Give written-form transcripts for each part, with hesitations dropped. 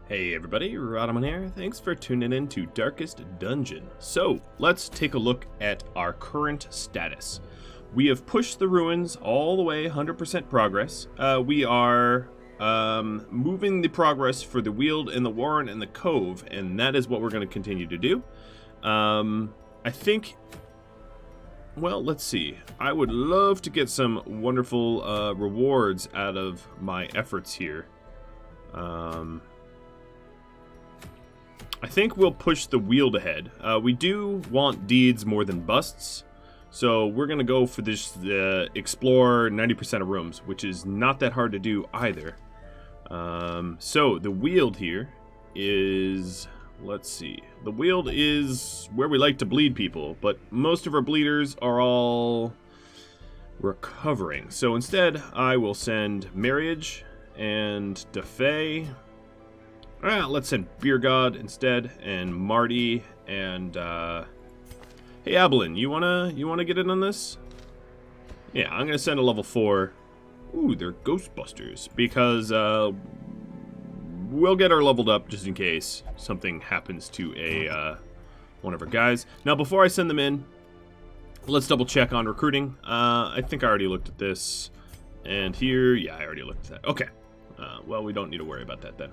Hey everybody, Rodamon here. Thanks for tuning in to Darkest Dungeon. So, let's take a look at our current status. We have pushed the ruins all the way, 100% progress. We are moving the progress for the Weald and the Warren and the Cove, and that is what we're going to continue to do. I think... Well, let's see. I would love to get some wonderful rewards out of my efforts here. I think we'll push the Weald ahead. We do want deeds more than busts, so we're going to go for this explore 90% of rooms, which is not that hard to do either. So the Weald here is... Let's see. The Weald is where we like to bleed people, but most of our bleeders are all recovering. So instead, I will send Marriage and Defay. Let's send Beer God instead, and Marty, and hey Abilene, you wanna get in on this? Yeah, I'm gonna send a level 4. Ooh, they're Ghostbusters, because we'll get her leveled up just in case something happens to a one of our guys. Now, before I send them in, let's double check on recruiting. I think I already looked at this, and here, yeah, I already looked at that. Okay, well, we don't need to worry about that then.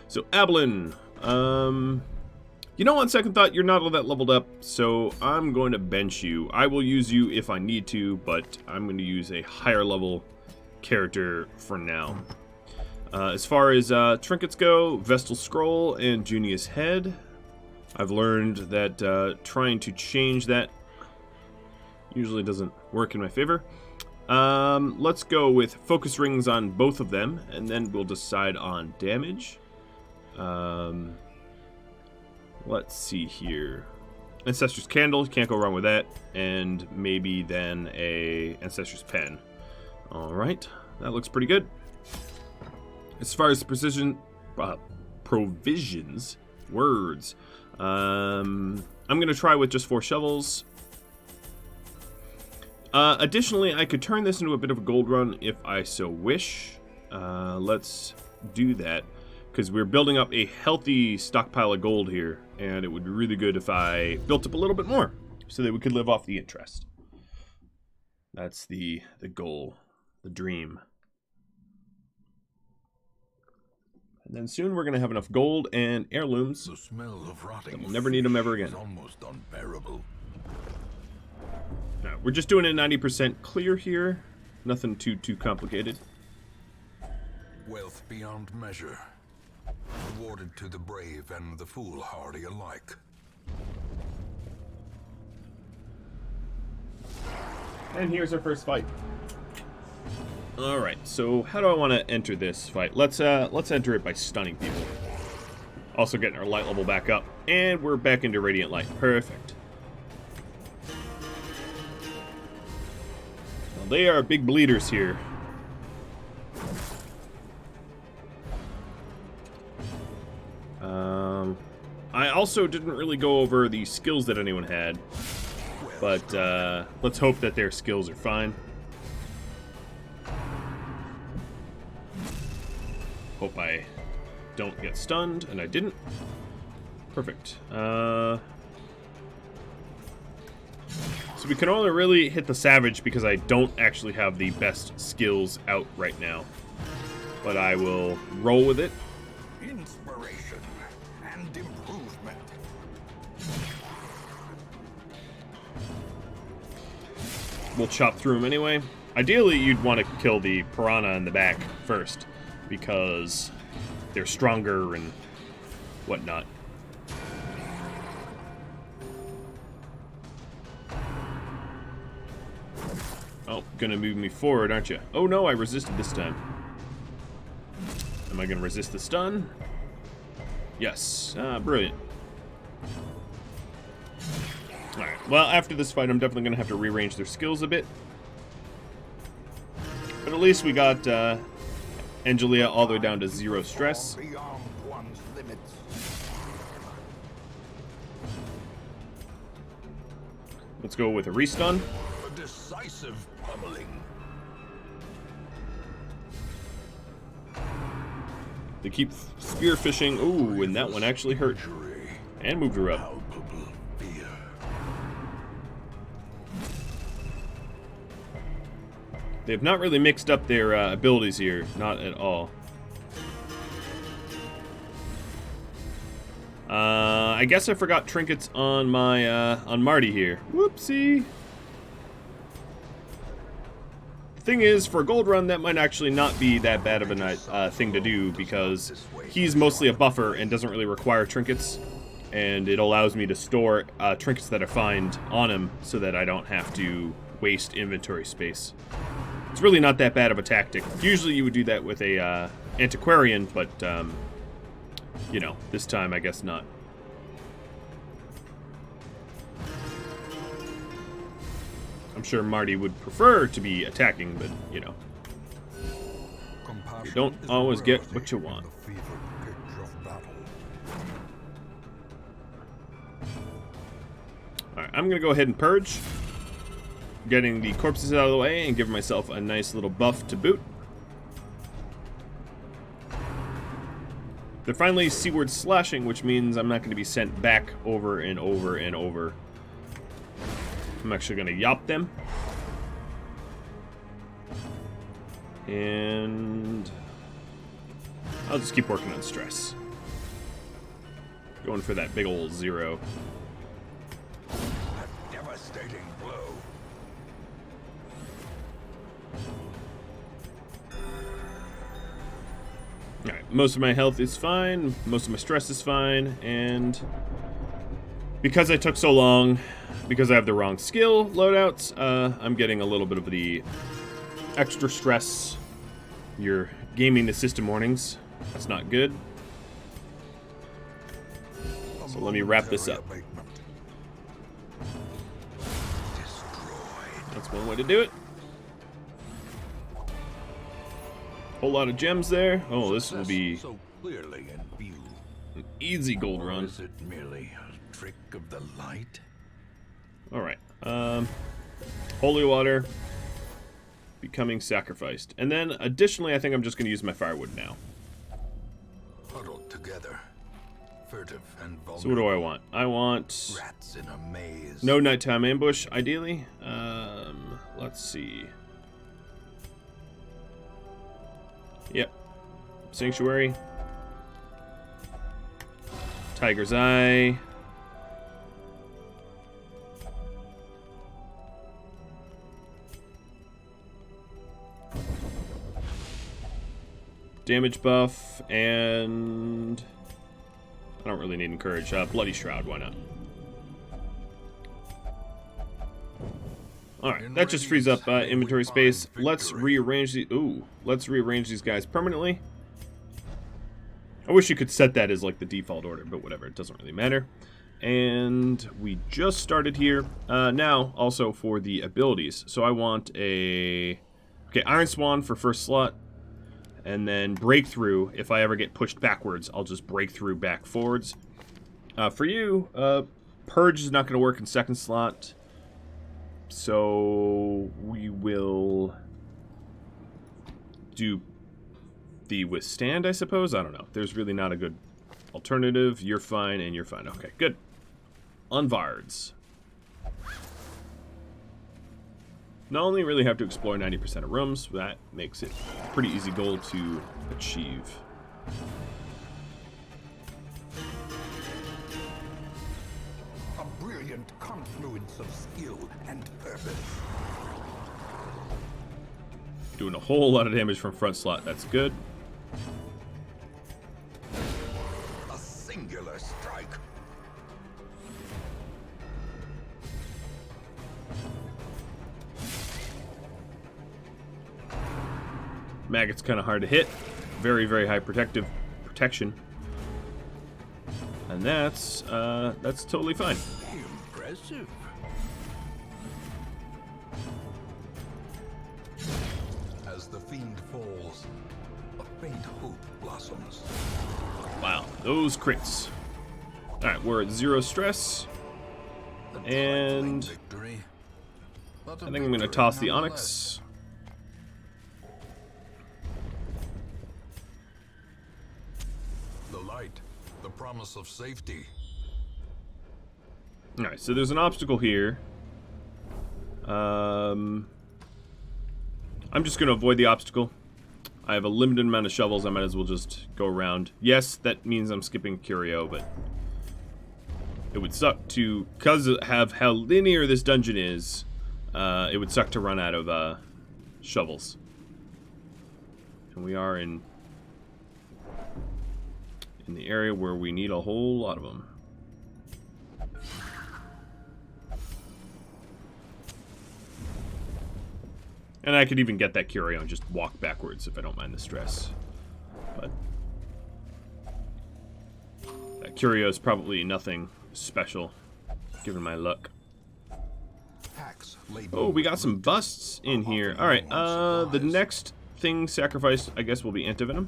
So, Abilene, you know, on second thought, you're not all that leveled up, so I'm going to bench you. I will use you if I need to, but I'm going to use a higher level character for now. As far as trinkets go, Vestal Scroll and Junius Head. I've learned that trying to change that usually doesn't work in my favor. Let's go with focus rings on both of them, and then we'll decide on damage. Let's see here. Ancestor's Candle, can't go wrong with that. And maybe then a Ancestor's Pen. Alright, that looks pretty good. As far as provisions, words, I'm going to try with just 4 shovels. Additionally, I could turn this into a bit of a gold run if I so wish. Let's do that, because we're building up a healthy stockpile of gold here, and it would be really good if I built up a little bit more so that we could live off the interest. That's the goal, the dream. And then soon we're going to have enough gold and heirlooms. The smell of rotting we'll never need them ever again. is almost unbearable. No, we're just doing a 90% clear here. Nothing too complicated. Wealth beyond measure, awarded to the brave and the foolhardy alike. And here's our first fight. All right, so how do I want to enter this fight? Let's enter it by stunning people. Also getting our light level back up, and we're back into Radiant Light. Perfect. Well, they are big bleeders here. I also didn't really go over the skills that anyone had, but let's hope that their skills are fine. Hope I don't get stunned, and I didn't. Perfect. So we can only really hit the Savage because I don't actually have the best skills out right now. But I will roll with it. Inspiration and improvement. We'll chop through him anyway. Ideally, you'd want to kill the Piranha in the back first, because they're stronger and whatnot. Oh, gonna move me forward, aren't you? Oh no, I resisted this time. Am I gonna resist the stun? Yes. Brilliant. Alright, well, after this fight, I'm definitely gonna have to rearrange their skills a bit. But at least we got Angelia all the way down to 0 stress. Beyond one's limits. Let's go with a restun. A decisive pummeling. They keep spear fishing. Ooh, and that one actually hurt. And moved her up. They've not really mixed up their abilities here. Not at all. I guess I forgot trinkets on my on Marty here. Whoopsie. The thing is, for a gold run, that might actually not be that bad of a thing to do because he's mostly a buffer and doesn't really require trinkets, and it allows me to store trinkets that I find on him so that I don't have to waste inventory space. It's really not that bad of a tactic. Usually you would do that with a antiquarian, but you know, this time I guess not. I'm sure Marty would prefer to be attacking, but you know, you don't always get what you want. Alright, I'm gonna go ahead and purge, getting the corpses out of the way and give myself a nice little buff to boot. They're finally seaward slashing, which means I'm not going to be sent back over and over and over. I'm actually going to yop them. And I'll just keep working on stress. Going for that big old 0. A devastating blow. Alright, most of my health is fine, most of my stress is fine, and because I took so long, because I have the wrong skill loadouts, I'm getting a little bit of the extra stress. You're gaming the system mornings. That's not good. So let me wrap this up. That's one way to do it. Whole lot of gems there. Oh, this will be so clearly in view. an easy gold Or run. is it merely a trick of the light? Alright. Holy water becoming sacrificed. And then additionally, I think I'm just going to use my firewood now. Huddled together, furtive and vulnerable. So what do I want? I want Rats in a maze. no nighttime ambush, ideally. Let's see. Yep. Sanctuary. Tiger's Eye. Damage buff, and I don't really need encourage. Bloody Shroud, why not? Alright, that just frees up inventory space. Let's rearrange the let's rearrange these guys permanently. I wish you could set that as like the default order, but whatever, it doesn't really matter. And we just started here. Now, also for the abilities. So I want a Iron Swan for first slot. And then Breakthrough, if I ever get pushed backwards, I'll just break through back forwards. For you, Purge is not going to work in second slot. So we will do the Withstand, I suppose? I don't know. There's really not a good alternative. You're fine, and you're fine. Okay, good. Unvards. Not only really have to explore 90% of rooms, that makes it a pretty easy goal to achieve. A brilliant confluence of skill and purpose. Doing a whole lot of damage from front slot. That's good. A singular strike. Maggot's kind of hard to hit. Very, very high protection. And that's totally fine. Impressive. As the fiend falls, a faint hope blossoms. Wow, those crits. Alright, we're at 0 stress. A And trifling victory, but a I think I'm going to victory toss the nonetheless. Onyx. sight, the promise of safety. Alright, so there's an obstacle here. I'm just going to avoid the obstacle. I have a limited amount of shovels. I might as well just go around. Yes, that means I'm skipping Curio, but it would suck to, because of how linear this dungeon is, it would suck to run out of shovels. And we are in the area where we need a whole lot of them. And I could even get that Curio and just walk backwards if I don't mind the stress. But that Curio is probably nothing special, given my luck. Oh, we got some busts in here. Alright, the next thing sacrificed, I guess, will be Antivenom.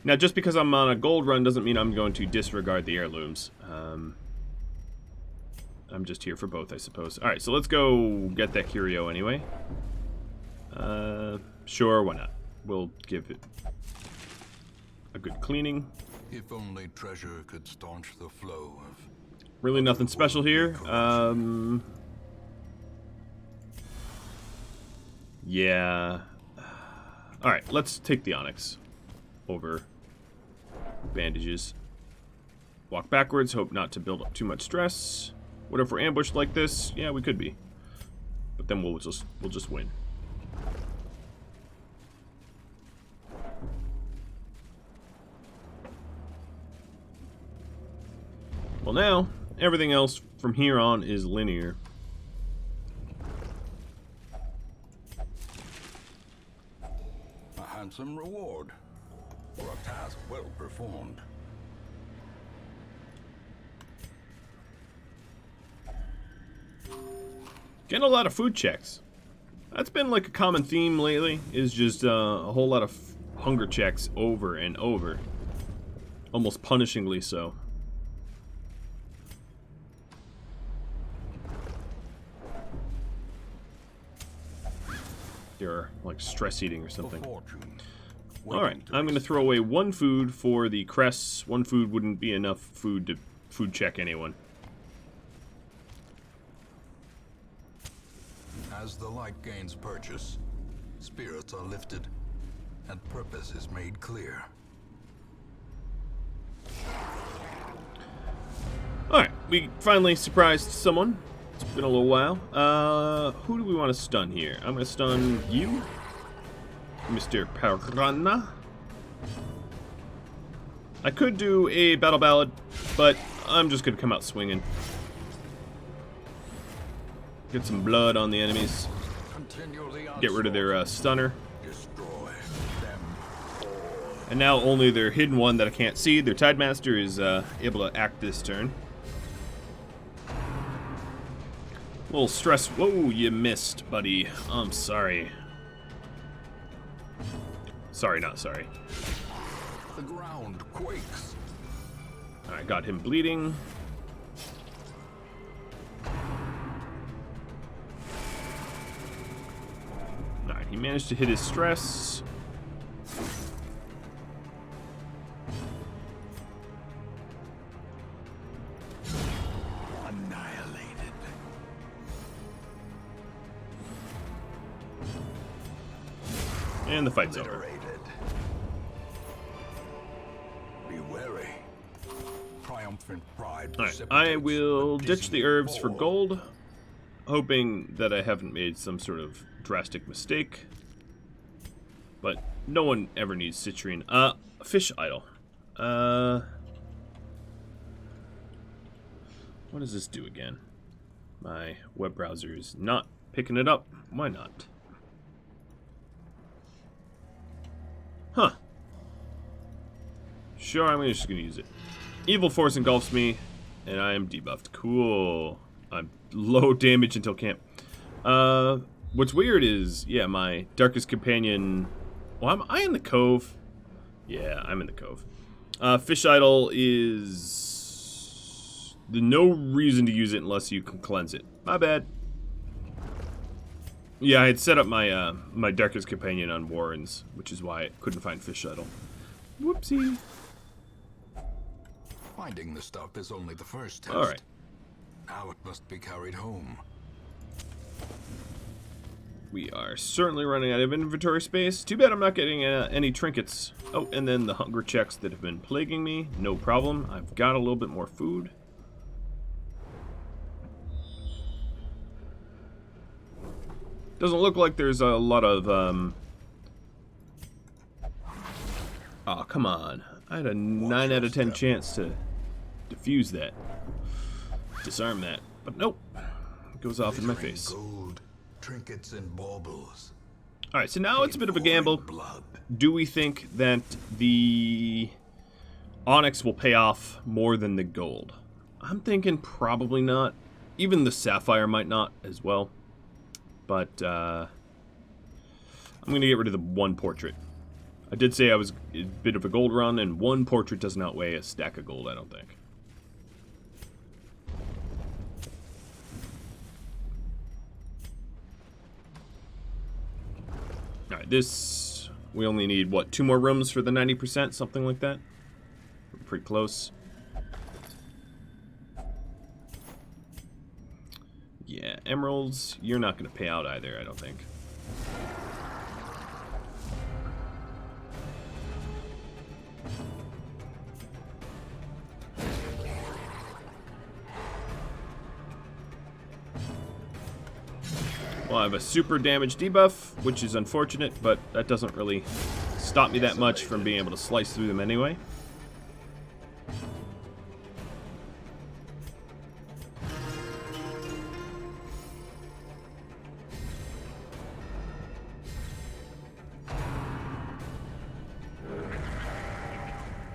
Now, just because I'm on a gold run doesn't mean I'm going to disregard the heirlooms. I'm just here for both, I suppose. Alright, so let's go get that Curio anyway. Sure, why not? We'll give it a good cleaning. If only treasure could staunch the flow of... Really nothing special here. Yeah. Alright, let's take the Onyx over bandages. Walk backwards, hope not to build up too much stress. What if we're ambushed like this? Yeah, we could be. But then we'll just win. Well, now everything else from here on is linear. A handsome reward for a task well performed. Getting a lot of food checks. That's been like a common theme lately, is just a whole lot of hunger checks over and over. Almost punishingly so. You're like stress eating or something. Alright, I'm going to throw away one food for the crests. One food wouldn't be enough food to food check anyone. As the light gains purchase, spirits are lifted, and purpose is made clear. Alright, we finally surprised someone. It's been a little while. Who do we want to stun here? I'm going to stun you, Mr. Piranha. I could do a battle ballad, but I'm just going to come out swinging. Get some blood on the enemies. Get rid of their stunner. And now only their hidden one that I can't see, their Tidemaster, is able to act this turn. A little stress. Whoa, you missed, buddy. I'm sorry. Sorry, not sorry. The ground quakes. Alright, got him bleeding. Alright, he managed to hit his stress. Annihilated. And the fight's over. Be wary. Triumphant pride. Alright, I will ditch the herbs for gold, hoping that I haven't made some sort of drastic mistake. But no one ever needs citrine. Fish idol. What does this do again? My web browser is not picking it up. Why not? Huh. Sure, I'm just gonna use it. Evil Force engulfs me, and I am debuffed. Cool. I'm low damage until camp. What's weird is, yeah, my Darkest Companion... Well, am I in the cove? Yeah, I'm in the cove. Fish Idol is... There's no reason to use it unless you can cleanse it. My bad. Yeah, I had set up my my Darkest Companion on Warrens, which is why I couldn't find Fish Idol. Whoopsie. Finding the stuff is only the first test. All right. Now it must be carried home. We are certainly running out of inventory space. Too bad I'm not getting any trinkets. Oh, and then the hunger checks that have been plaguing me. No problem. I've got a little bit more food. Doesn't look like there's a lot of, Oh, come on. I had a 9 out of 10 chance to defuse that. Disarm that. But nope. It goes off in my face. Gold, trinkets and baubles. Alright, so now it's a bit of a gamble. Blood. Do we think that the onyx will pay off more than the gold? I'm thinking probably not. Even the sapphire might not as well. But I'm going to get rid of the one portrait. I did say I was a bit of a gold run, and one portrait doesn't outweigh a stack of gold, I don't think. Alright, this... We only need, what, 2 more rooms for the 90%? Something like that? We're pretty close. Yeah, emeralds, you're not going to pay out either, I don't think. Well, I have a super damage debuff, which is unfortunate, but that doesn't really stop me that much from being able to slice through them anyway.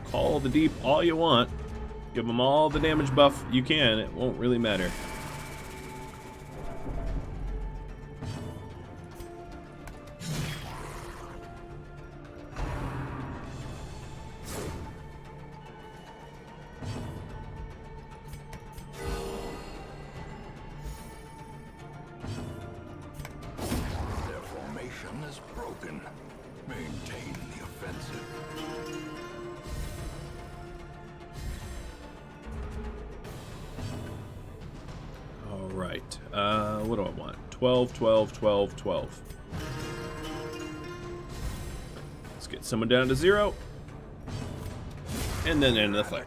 Call the deep all you want. Give them all the damage buff you can. It won't really matter. Their formation is broken. Maintain the offensive. Alright, what do I want? 12, 12, 12, 12. Let's get someone down to 0. And then end the fight.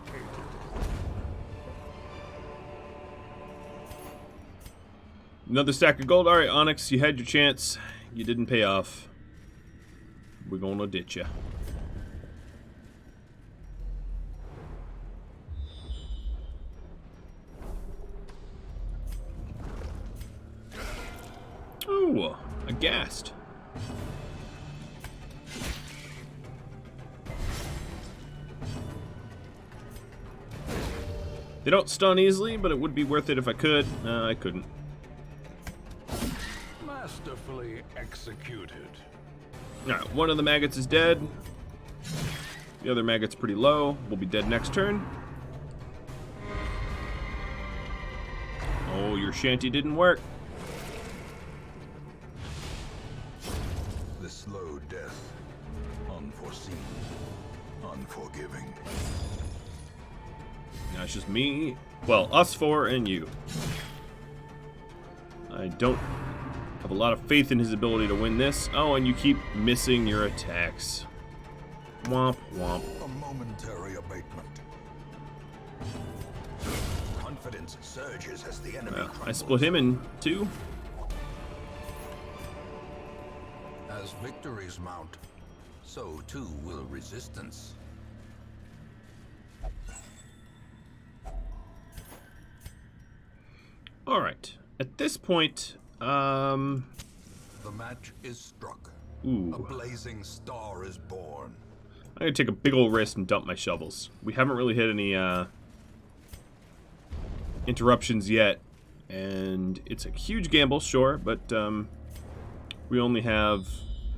Another stack of gold. Alright, Onyx, you had your chance. You didn't pay off. We're gonna ditch you. Ooh, a ghast. They don't stun easily, but it would be worth it if I could. I couldn't. Masterfully executed. Alright, one of the maggots is dead. The other maggot's pretty low. We'll be dead next turn. Oh, your shanty didn't work. The slow death. Unforeseen. Unforgiving. Now it's just me. Well, us four and you. I don't have a lot of faith in his ability to win this. Oh, and you keep missing your attacks. Womp, womp. A momentary abatement. Confidence surges as the enemy I crumbles. split him in two. As victories mount, so too will resistance. Alright. At this point, The match is struck. A ooh. blazing star is born. I'm gonna take a big old risk and dump my shovels. We haven't really hit any interruptions yet, and it's a huge gamble, sure, but we only have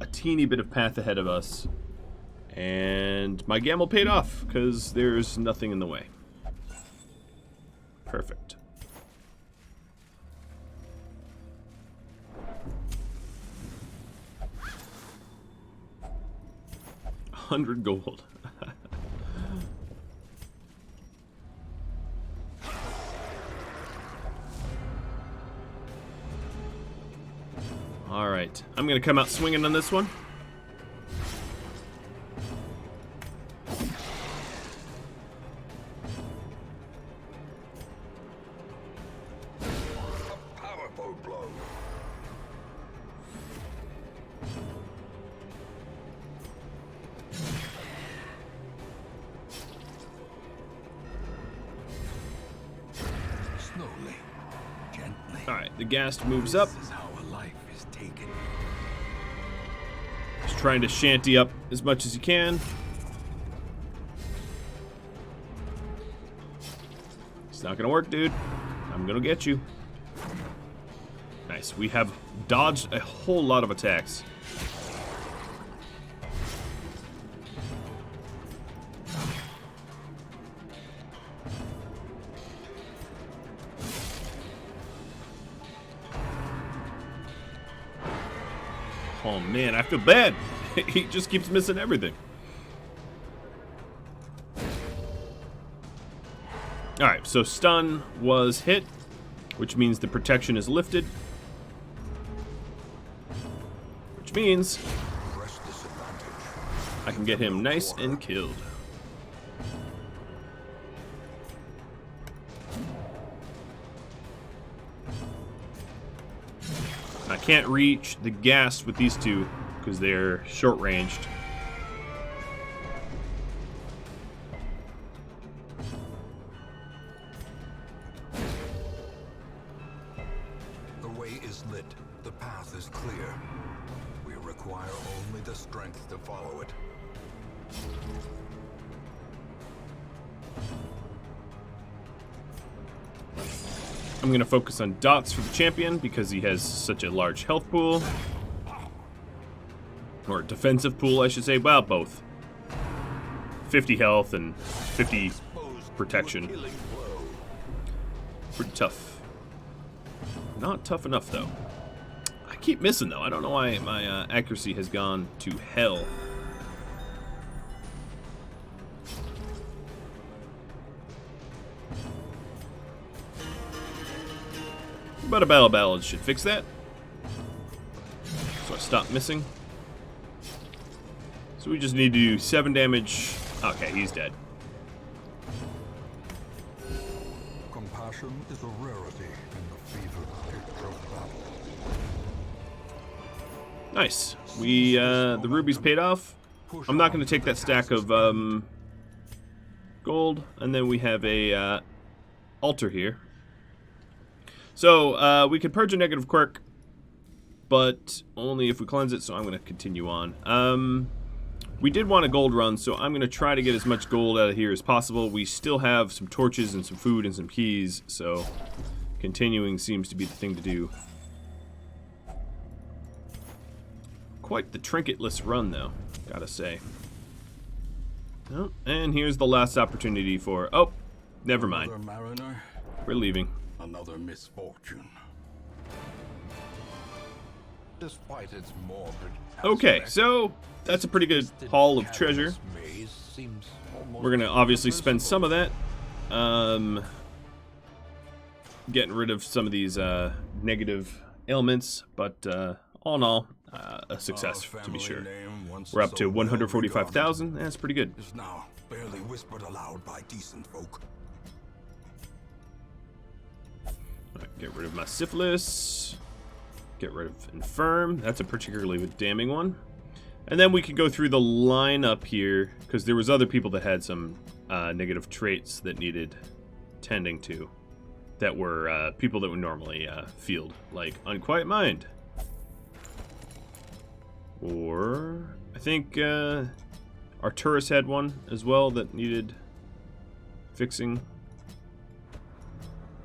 a teeny bit of path ahead of us, and my gamble paid off because there's nothing in the way. Perfect. 100 gold. Alright, I'm going to come out swinging on this one. A powerful blow. Slowly, gently. Alright, the ghast moves up. This is how a life is taken. Just trying to shanty up as much as you can. It's not gonna work, dude. I'm gonna get you. Nice. We have dodged a whole lot of attacks. Oh man, I feel bad. He just keeps missing everything. Alright, so stun was hit, which means the protection is lifted. Which means Press disadvantage. I can get him nice and killed. I can't reach the ghast with these two because they're short-ranged. The way is lit. The path is clear. We require only the strength to follow it. I'm going to focus on dots for the champion because he has such a large health pool. Or defensive pool, I should say. Well, both. 50 health and 50 protection. Killing blow. Pretty tough. Not tough enough, though. I keep missing, though. I don't know why my accuracy has gone to hell. But a battle ballad should fix that. So I stop missing. So we just need to do 7 damage. Okay, he's dead. Compassion is a rarity in the fever pitch of battle. Nice. We the rubies paid off. I'm not going to take that stack of gold, and then we have a altar here. So we could purge a negative quirk, but only if we cleanse it. So I'm going to continue on. We did want a gold run, so I'm going to try to get as much gold out of here as possible. We still have some torches and some food and some keys, so continuing seems to be the thing to do. Quite the trinketless run, though, gotta say. Oh, and here's the last opportunity for... Oh, never mind. Another mariner, We're leaving. another misfortune. Despite its morbid Okay, aspect, so that's a pretty good twisted, haul of treasure. cavernous maze seems almost We're gonna obviously spend some of irresistible. that getting rid of some of these negative ailments, but all in all, a success Our to be family sure. name, once We're up so to well 145,000. That's pretty good. regarded, is now barely whispered aloud by decent folk. Alright, get rid of my syphilis. Get rid of infirm. That's a particularly damning one. And then we can go through the lineup here, because there was other people that had some negative traits that needed tending to. That were people that would normally field, like Unquiet Mind. Or I think Arturus had one as well that needed fixing.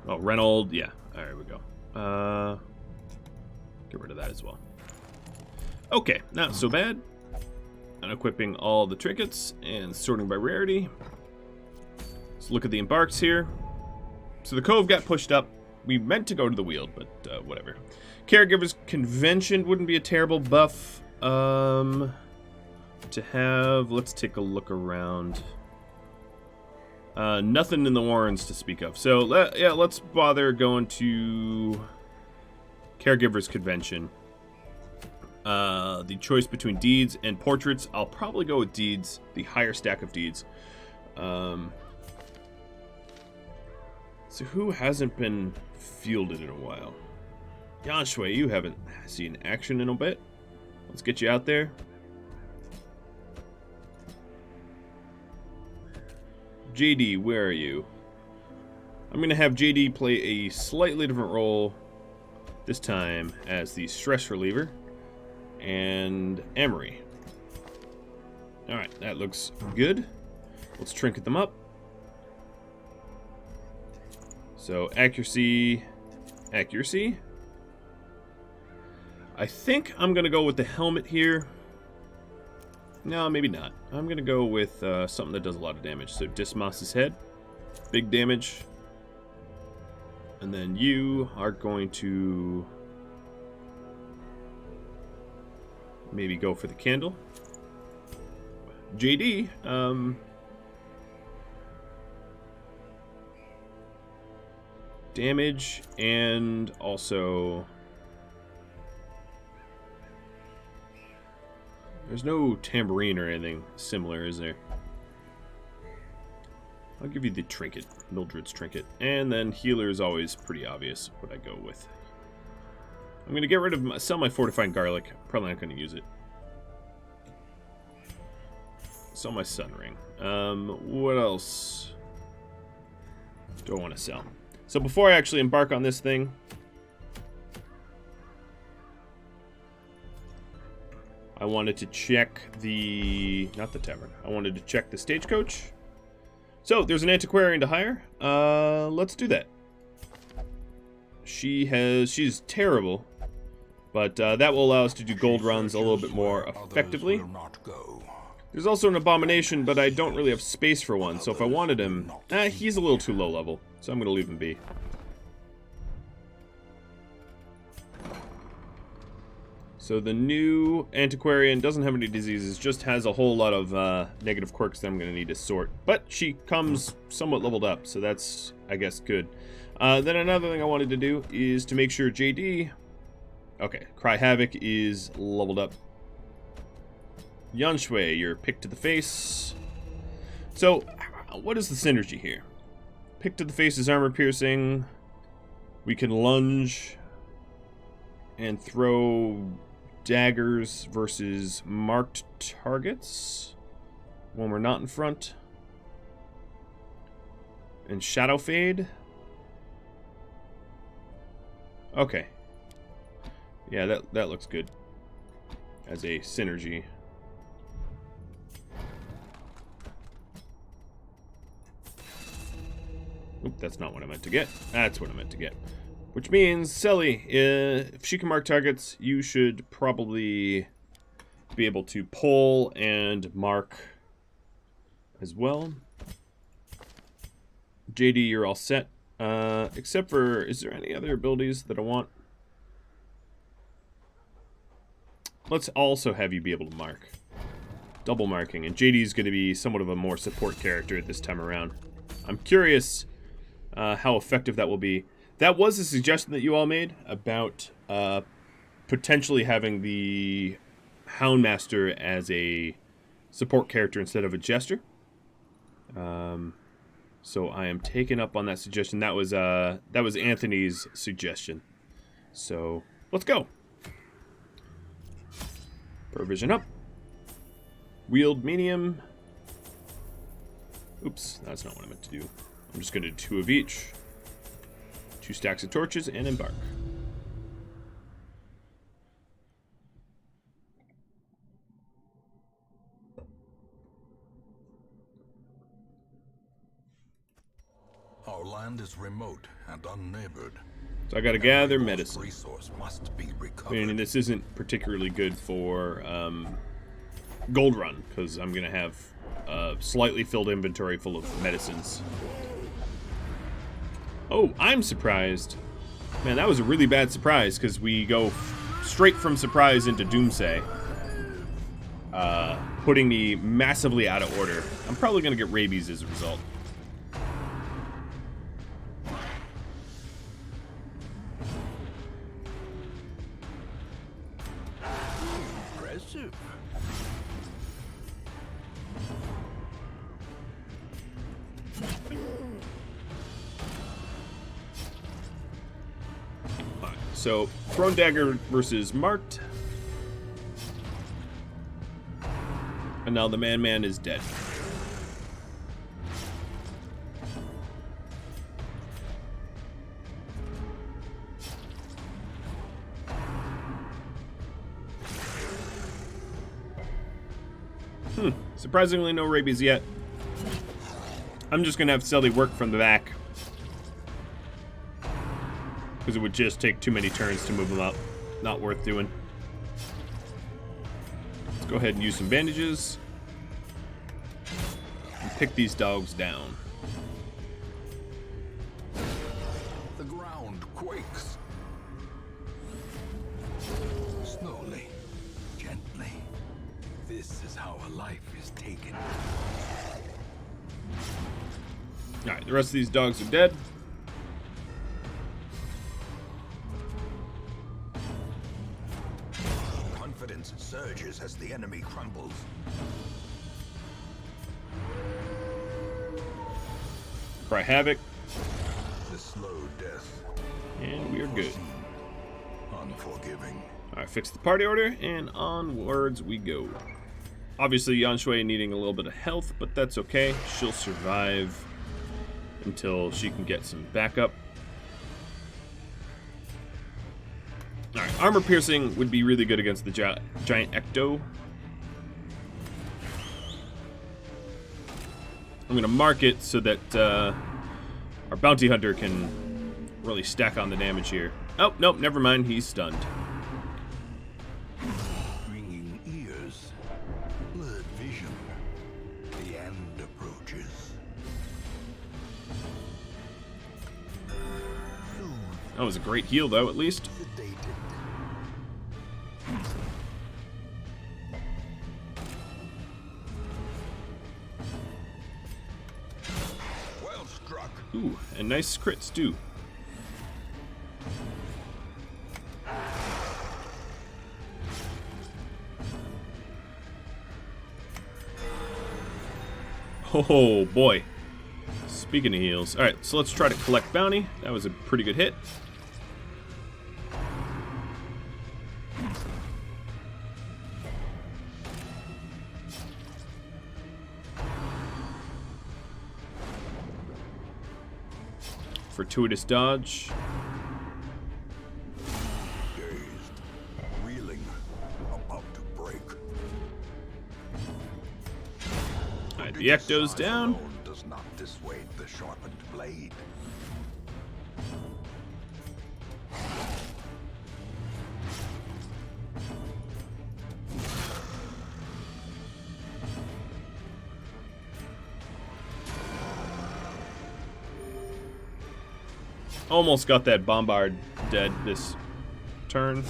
Oh, Reynold, yeah. There we go. Get rid of that as well. Okay, not so bad. Unequipping all the trinkets and sorting by rarity. Let's look at the embarks here. So the Cove got pushed up. We meant to go to the Weald, but whatever. Caregiver's Convention wouldn't be a terrible buff to have. Let's take a look around. Nothing in the Warrens to speak of. So, yeah, let's bother going to Caregiver's Convention. the choice between deeds and portraits. I'll probably go with deeds, the higher stack of deeds. So who hasn't been fielded in a while? Yan Shui, you haven't seen action in a bit. Let's get you out there. JD, where are you? I'm going to have JD play a slightly different role this time as the stress reliever and Amory. Alright, that looks good. Let's trinket them up. So accuracy, accuracy. I think I'm going to go with the helmet here. No, maybe not. I'm going to go with something that does a lot of damage. So Dismas's head, big damage. And then you are going to maybe go for the candle. JD, damage and also there's no tambourine or anything similar, is there? I'll give you the trinket, Mildred's trinket. And then healer is always pretty obvious what I go with. I'm going to get rid of, sell my fortified garlic. Probably not going to use it. Sell my sun ring. What else do I want to sell? So before I actually embark on this thing, I wanted to check the, not the tavern, I wanted to check the stagecoach. So, there's an antiquarian to hire. Let's do that. She's terrible, but that will allow us to do gold runs a little bit more effectively. There's also an abomination, but I don't really have space for one, so if I wanted him, he's a little too low level, so I'm going to leave him be. So the new antiquarian doesn't have any diseases, just has a whole lot of negative quirks that I'm going to need to sort. But she comes somewhat leveled up, so that's, I guess, good. Then another thing I wanted to do is to make sure JD... Okay, Cry Havoc is leveled up. Yan Shui, you're pick to the face. So, what is the synergy here? Pick to the face is armor piercing. We can lunge and throw daggers versus marked targets when we're not in front. And shadow fade. Okay. Yeah, that looks good as a synergy. Oop, that's not what I meant to get. That's what I meant to get. Which means, Selly, if she can mark targets, you should probably be able to pull and mark as well. JD, you're all set. Except for, is there any other abilities that I want? Let's also have you be able to mark. Double marking, and JD is going to be somewhat of a more support character this time around. I'm curious how effective that will be. That was a suggestion that you all made about potentially having the Houndmaster as a support character instead of a jester. So I am taking up on that suggestion. That was Anthony's suggestion. So let's go. Provision up. Wield medium. Oops, that's not what I meant to do. I'm just going to do 2 of each. 2 stacks of torches and embark. Our land is remote and unneighbored. So I got to gather Every medicine. resource must be recovered. Meaning this isn't particularly good for gold run, because I'm going to have a slightly filled inventory full of medicines. Oh, I'm surprised. Man, that was a really bad surprise, because we go straight from surprise into Doomsay. Putting me massively out of order. I'm probably going to get rabies as a result. Alright, so Thrown Dagger versus Marked. And now the Man is dead. Surprisingly, no rabies yet. I'm just gonna have Selly work from the back, because it would just take too many turns to move him up. Not worth doing. Let's go ahead and use some bandages and pick these dogs down. The ground quakes. Slowly, gently. This is how a life is taken. Alright, the rest of these dogs are dead. Confidence surges as the enemy crumbles. Cry Havoc, The slow death. and we are good. Unforgiving. Alright, fix the party order, and onwards we go. Obviously, Yan Shui needing a little bit of health, but that's okay. She'll survive until she can get some backup. Alright, armor piercing would be really good against the giant Ecto. I'm going to mark it so that our bounty hunter can really stack on the damage here. Oh, nope, never mind. He's stunned. Ringing ears. Blurred vision. The end approaches. That was a great heal, though, at least. Sedated. Well struck. Ooh, and nice crits, too. Oh, boy. Speaking of heals. Alright, so let's try to collect bounty. That was a pretty good hit. Fortuitous dodge. Dazed. Reeling. About to break. Alright, the Ecto's Size down. alone does not dissuade the sharpened blade. Almost got that Bombard dead this turn.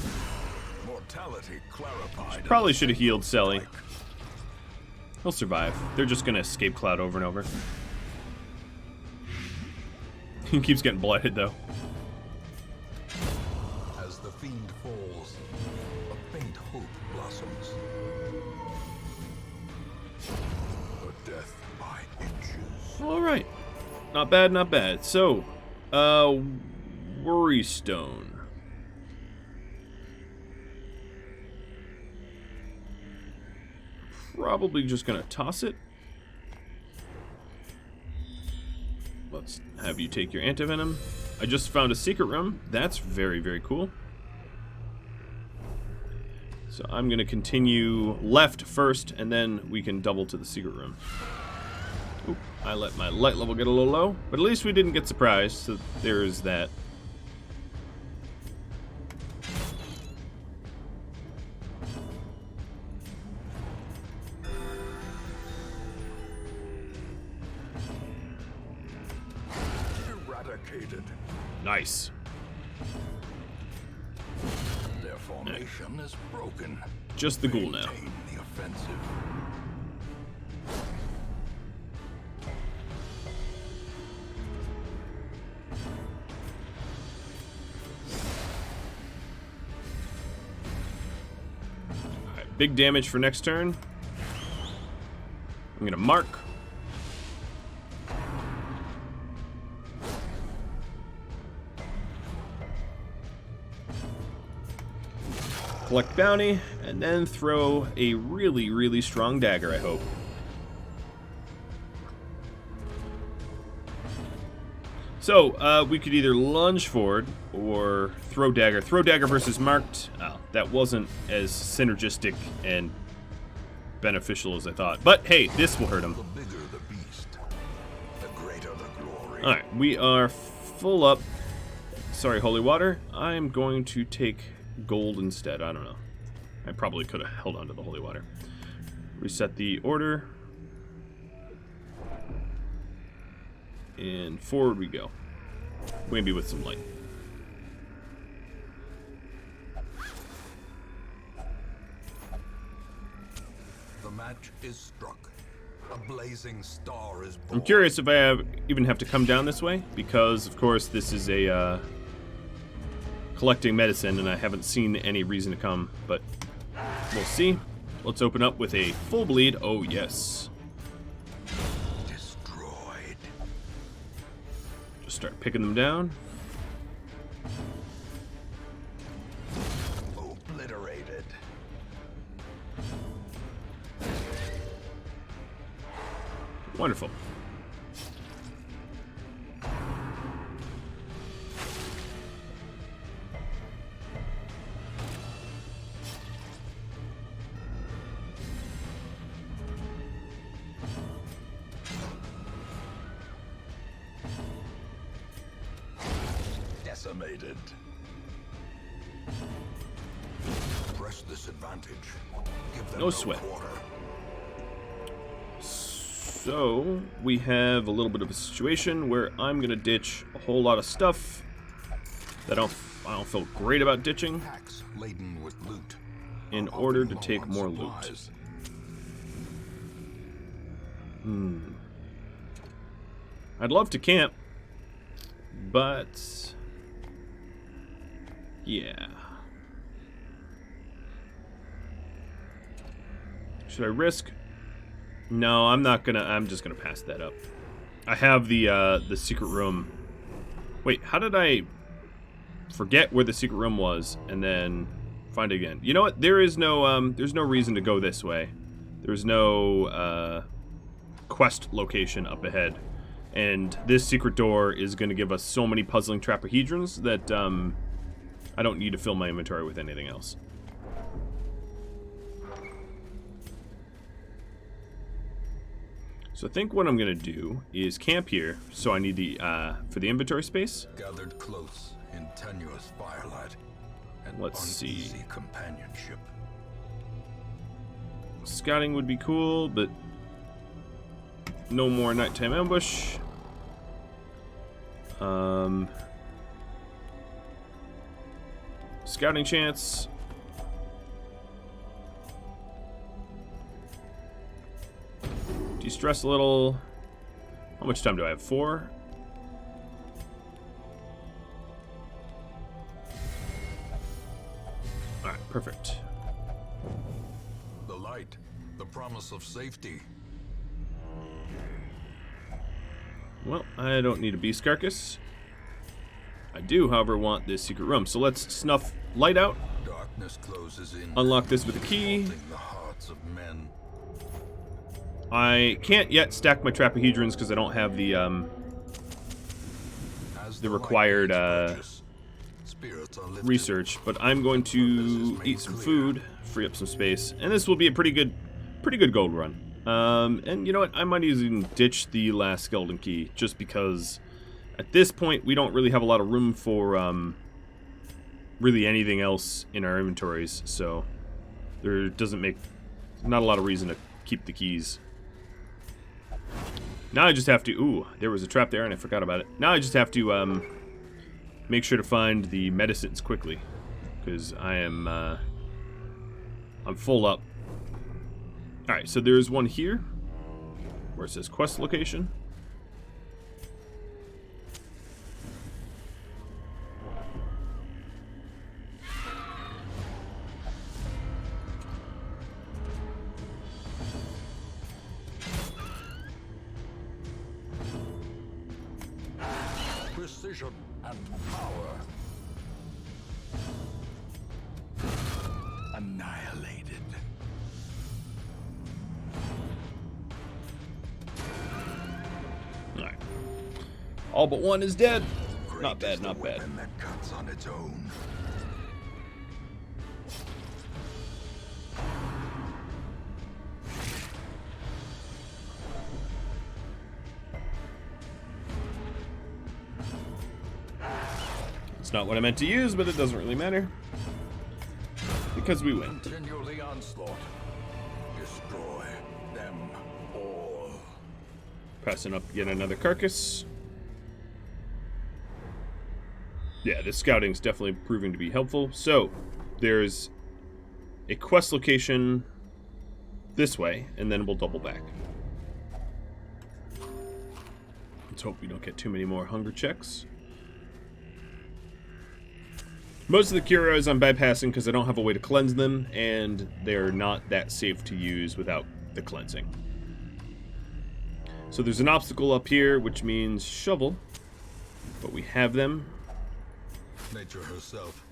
Mortality clarified. Probably should have healed Selly. He'll survive. They're just gonna escape Cloud over and over. He keeps getting blooded, though. As the fiend falls, a faint hope blossoms. A death by inches. Alright. Not bad, not bad. So, Worry Stone. Probably just gonna toss it. Let's have you take your antivenom. I just found a secret room. That's very, very cool. So I'm gonna continue left first, and then we can double to the secret room. Oop, I let my light level get a little low, but at least we didn't get surprised, so there is that. Eradicated. Nice. Their formation is broken. Just the ghoul now. Maintain the offensive. Alright, big damage for next turn. I'm gonna mark. Collect bounty, and then throw a really, really strong dagger, I hope. So, we could either lunge forward or throw dagger. Throw dagger versus marked. Oh, that wasn't as synergistic and beneficial as I thought. But hey, this will hurt him. The bigger the beast, the greater the glory. Alright, we are full up. Sorry, holy water. I'm going to take gold instead. I don't know. I probably could have held on to the holy water. Reset the order. And forward we go. Maybe with some light. The match is struck. A blazing star is born. I'm curious if I even have to come down this way, because of course this is a collecting medicine and I haven't seen any reason to come, but we'll see. Let's open up with a full bleed. Oh yes. Destroyed. Just start picking them down. Obliterated. Wonderful. Decimated. Press this advantage. Give them No sweat. quarter. So, we have a little bit of a situation where I'm gonna ditch a whole lot of stuff that I don't feel great about ditching Packs laden with loot. in Are order to optimal take on more loot. supplies. I'd love to camp, but yeah. Should I risk? No, I'm not gonna. I'm just gonna pass that up. I have the secret room. Wait, how did I forget where the secret room was and then find it again? You know what? There's no reason to go this way. There's no quest location up ahead, and this secret door is going to give us so many puzzling trapahedrons that I don't need to fill my inventory with anything else. So I think what I'm gonna do is camp here. So I need the for the inventory space. Gathered close in tenuous firelight. And Let's see. uneasy companionship. Scouting would be cool, but no more nighttime ambush. Scouting chance. De-stress a little. How much time do I have? 4? Alright, perfect. The light, the promise of safety. Well, I don't need a beast carcass. I do, however, want this secret room. So let's snuff light out. Darkness closes in. Unlock this with a key. Melting the hearts of men. I can't yet stack my trapahedrons because I don't have the As the light required gains purchase, spirits are lifted. research, but I'm going to eat some food, free up some space, and this will be a pretty good gold run. And you know what? I might even ditch the last skeleton key just because at this point we don't really have a lot of room for really anything else in our inventories, so there doesn't make not a lot of reason to keep the keys. Now I just have to, ooh, there was a trap there and I forgot about it. Now I just have to make sure to find the medicines quickly, because I'm full up. Alright, so there's one here where it says quest location. precision and power. Annihilated. Alright. All but one is dead. Great Not bad, is the not bad. weapon that cuts on its own. It's not what I meant to use, but it doesn't really matter. Because we win. Continue the onslaught. Destroy them all. Passing up yet another carcass. Yeah, this scouting's definitely proving to be helpful. So, there's a quest location this way, and then we'll double back. Let's hope we don't get too many more hunger checks. Most of the Curios I'm bypassing because I don't have a way to cleanse them, and they're not that safe to use without the cleansing. So there's an obstacle up here, which means shovel, but we have them. Nature herself.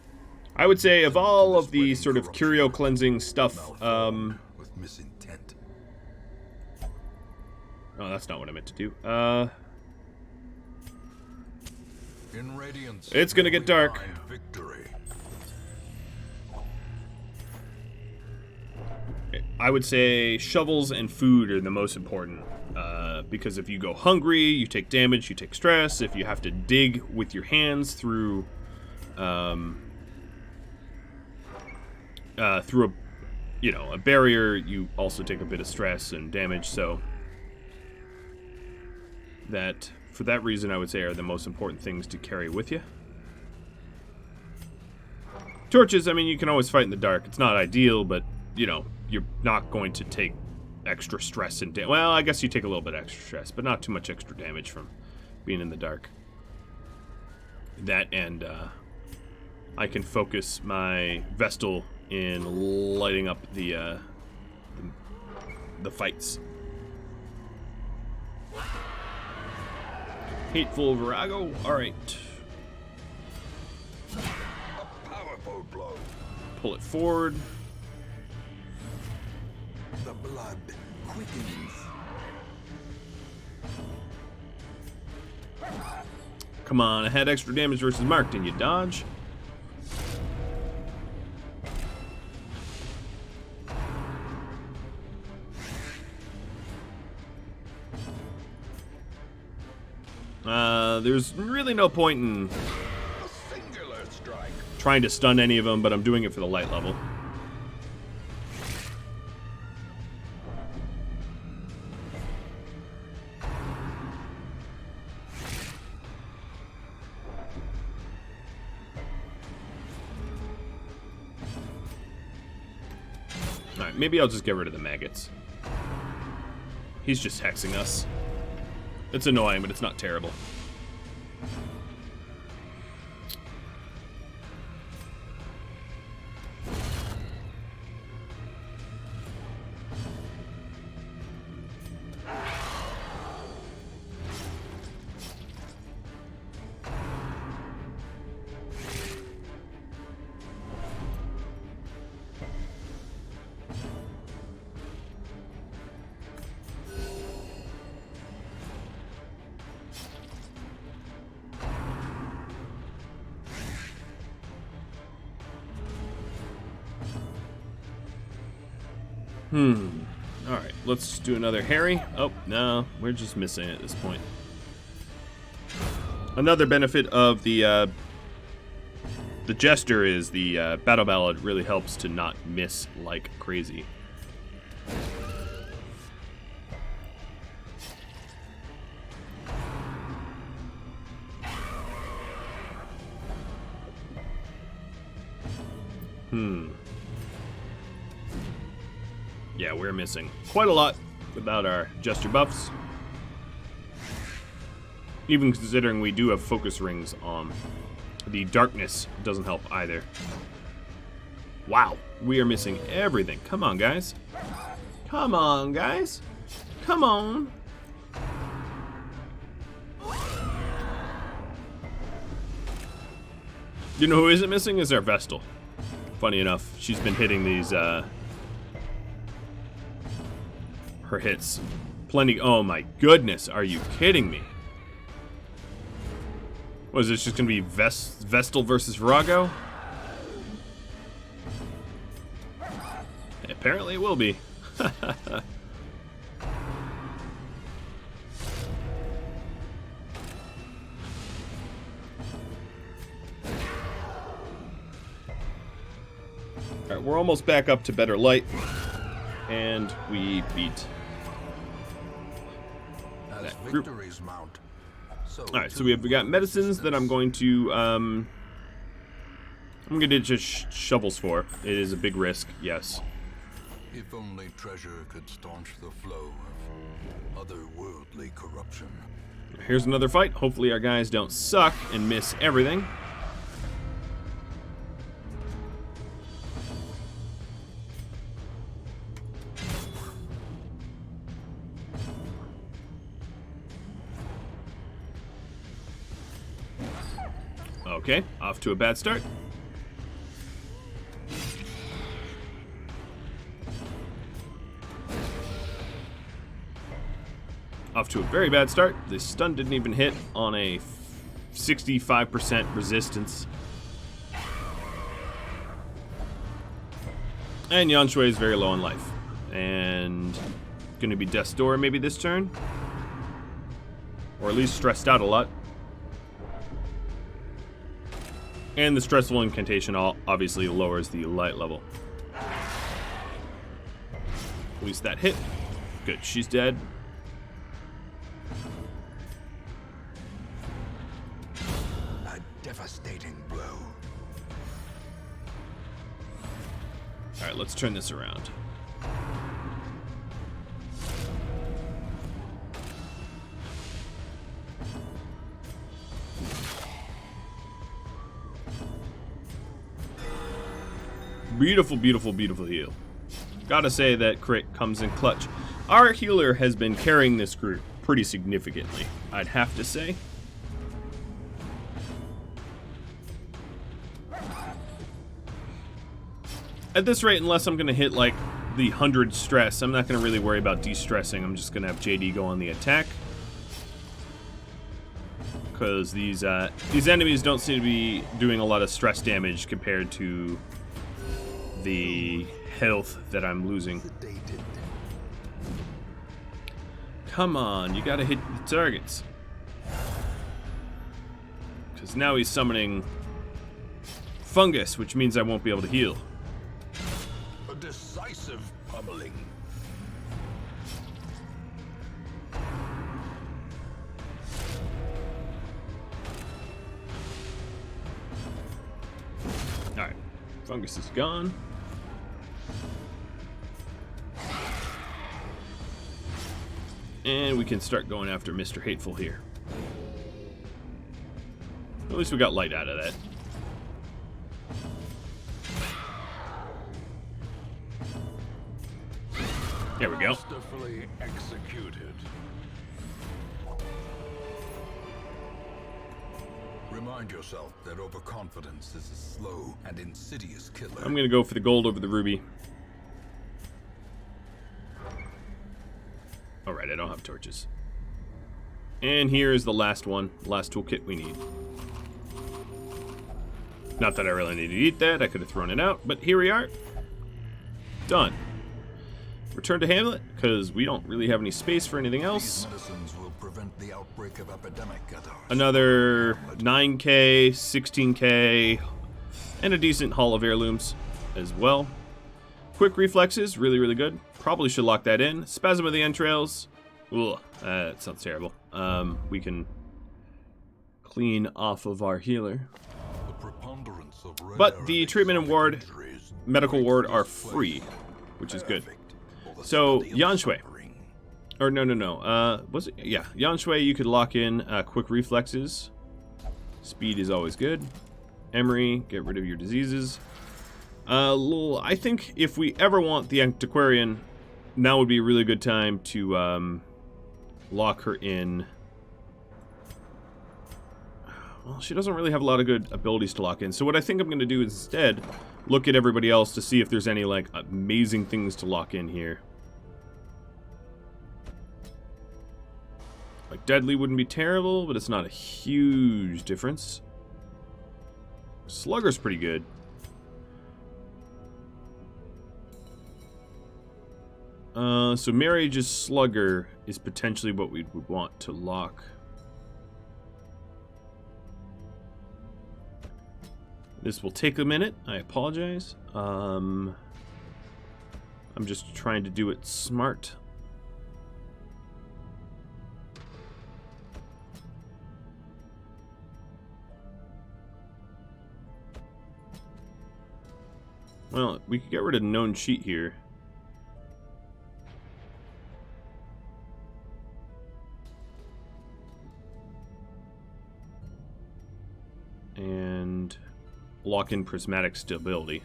I would say of all of the sort of curio cleansing stuff, With misintent. oh, that's not what I meant to do. In Radiance, It's gonna get we dark. find victory. I would say shovels and food are the most important, because if you go hungry, you take damage, you take stress. If you have to dig with your hands through a barrier, you also take a bit of stress and damage. So that, for that reason, I would say are the most important things to carry with you. Torches, I mean, you can always fight in the dark. It's not ideal, but you know, you're not going to take extra stress and well, I guess you take a little bit extra stress, but not too much extra damage from being in the dark. That, and I can focus my Vestal in lighting up the fights. Hateful Virago. All right, A powerful blow. pull it forward. The blood quickens. Come on, I had extra damage versus Mark. Didn't you dodge? There's really no point in A singular strike. trying to stun any of them, but I'm doing it for the light level. Alright, maybe I'll just get rid of the maggots. He's just hexing us. It's annoying, but it's not terrible. Alright, let's do another Harry. Oh, no, we're just missing it at this point. Another benefit of the Jester is the Battle Ballad really helps to not miss like crazy. Yeah, we're missing quite a lot without our Jester buffs. Even considering we do have focus rings on, the darkness doesn't help either. Wow, we are missing everything. Come on, guys. Come on, guys. Come on. You know who isn't missing is our Vestal. Funny enough, she's been hitting these, her hits. Plenty. Oh my goodness, are you kidding me? Was this just gonna be Vestal versus Virago? Apparently it will be. Alright, we're almost back up to better light. And we beat that group. Alright, so we got medicines that I'm going to, I'm going to just shovels for. It is a big risk, yes. If only treasure could staunch the flow of otherworldly corruption. Here's another fight. Hopefully our guys don't suck and miss everything. Okay, off to a bad start. Off to a very bad start. The stun didn't even hit on a 65% resistance. And Yan Shui is very low on life. And gonna be Death's Door maybe this turn. Or at least stressed out a lot. And the stressful incantation obviously lowers the light level. At least that hit. Good, she's dead. A devastating blow. Alright, let's turn this around. Beautiful, beautiful, beautiful heal. Gotta say that crit comes in clutch. Our healer has been carrying this group pretty significantly, I'd have to say. At this rate, unless I'm gonna hit like the 100 stress, I'm not gonna really worry about de-stressing. I'm just gonna have JD go on the attack. Because these enemies don't seem to be doing a lot of stress damage compared to the health that I'm losing. Come on, you gotta hit the targets. Because now he's summoning fungus, which means I won't be able to heal. A decisive pummeling. Alright, fungus is gone. And we can start going after Mr. Hateful here. At least we got light out of that. There we go. Masterfully executed. Remind yourself that overconfidence is a slow and insidious killer. I'm gonna go for the gold over the ruby. Alright, I don't have torches. And here is the last one, last toolkit we need. Not that I really need to eat that, I could have thrown it out, but here we are. Done. Return to Hamlet, because we don't really have any space for anything else. These medicines will prevent the outbreak of epidemic at our Another 9k, 16k, and a decent haul of heirlooms as well. Quick reflexes, really, really good. Probably should lock that in. Spasm of the entrails. Ugh, that sounds terrible. We can clean off of our healer. The preponderance of rare But the treatment and ward, injuries medical makes ward this are place free, which is good. perfect for the So, study of Yan Shui. suffering. Or no. Was it? Yeah, Yan Shui, you could lock in quick reflexes. Speed is always good. Emery, get rid of your diseases. I think if we ever want the Antiquarian, now would be a really good time to lock her in. well, she doesn't really have a lot of good abilities to lock in. So what I think I'm going to do is instead look at everybody else to see if there's any, like, amazing things to lock in here. Like, deadly wouldn't be terrible, but it's not a huge difference. Slugger's pretty good. So Marriage's Slugger is potentially what we would want to lock. This will take a minute. I apologize. I'm just trying to do it smart. Well, we could get rid of known cheat here. And lock in prismatic stability.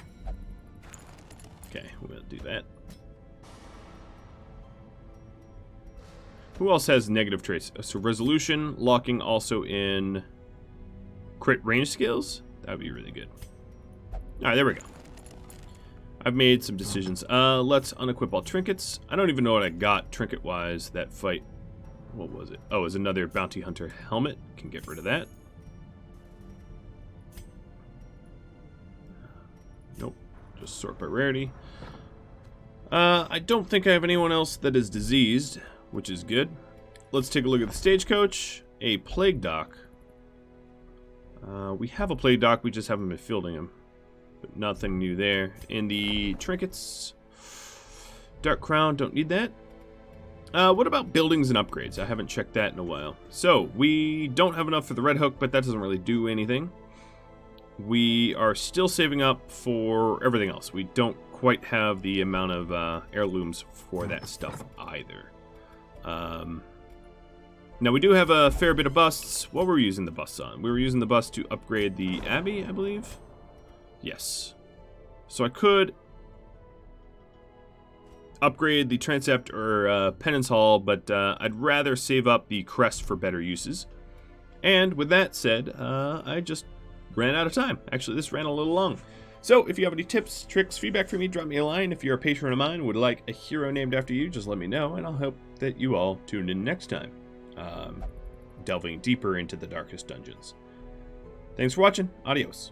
Okay, we'll do that. Who else has negative traits? So resolution, locking also in crit range skills. That would be really good. Alright, there we go. I've made some decisions. Let's unequip all trinkets. I don't even know what I got trinket-wise that fight. What was it? Oh, it was another bounty hunter helmet. Can get rid of that. Nope. Just sort by rarity. I don't think I have anyone else that is diseased, which is good. Let's take a look at the stagecoach. A plague dock. We have a plague dock, we just haven't been fielding him. But nothing new there. And the trinkets. Dark Crown, don't need that. What about buildings and upgrades? I haven't checked that in a while. So, we don't have enough for the Red Hook, but that doesn't really do anything. We are still saving up for everything else. We don't quite have the amount of heirlooms for that stuff either. Now, we do have a fair bit of busts. What were we using the busts on? We were using the bust to upgrade the Abbey, I believe. Yes. So I could upgrade the Transept or Penance Hall, but I'd rather save up the Crest for better uses. And with that said, I just ran out of time. Actually, this ran a little long. So if you have any tips, tricks, feedback for me, drop me a line. If you're a patron of mine and would like a hero named after you, just let me know, and I'll hope that you all tune in next time, delving deeper into the darkest dungeons. Thanks for watching. Adios.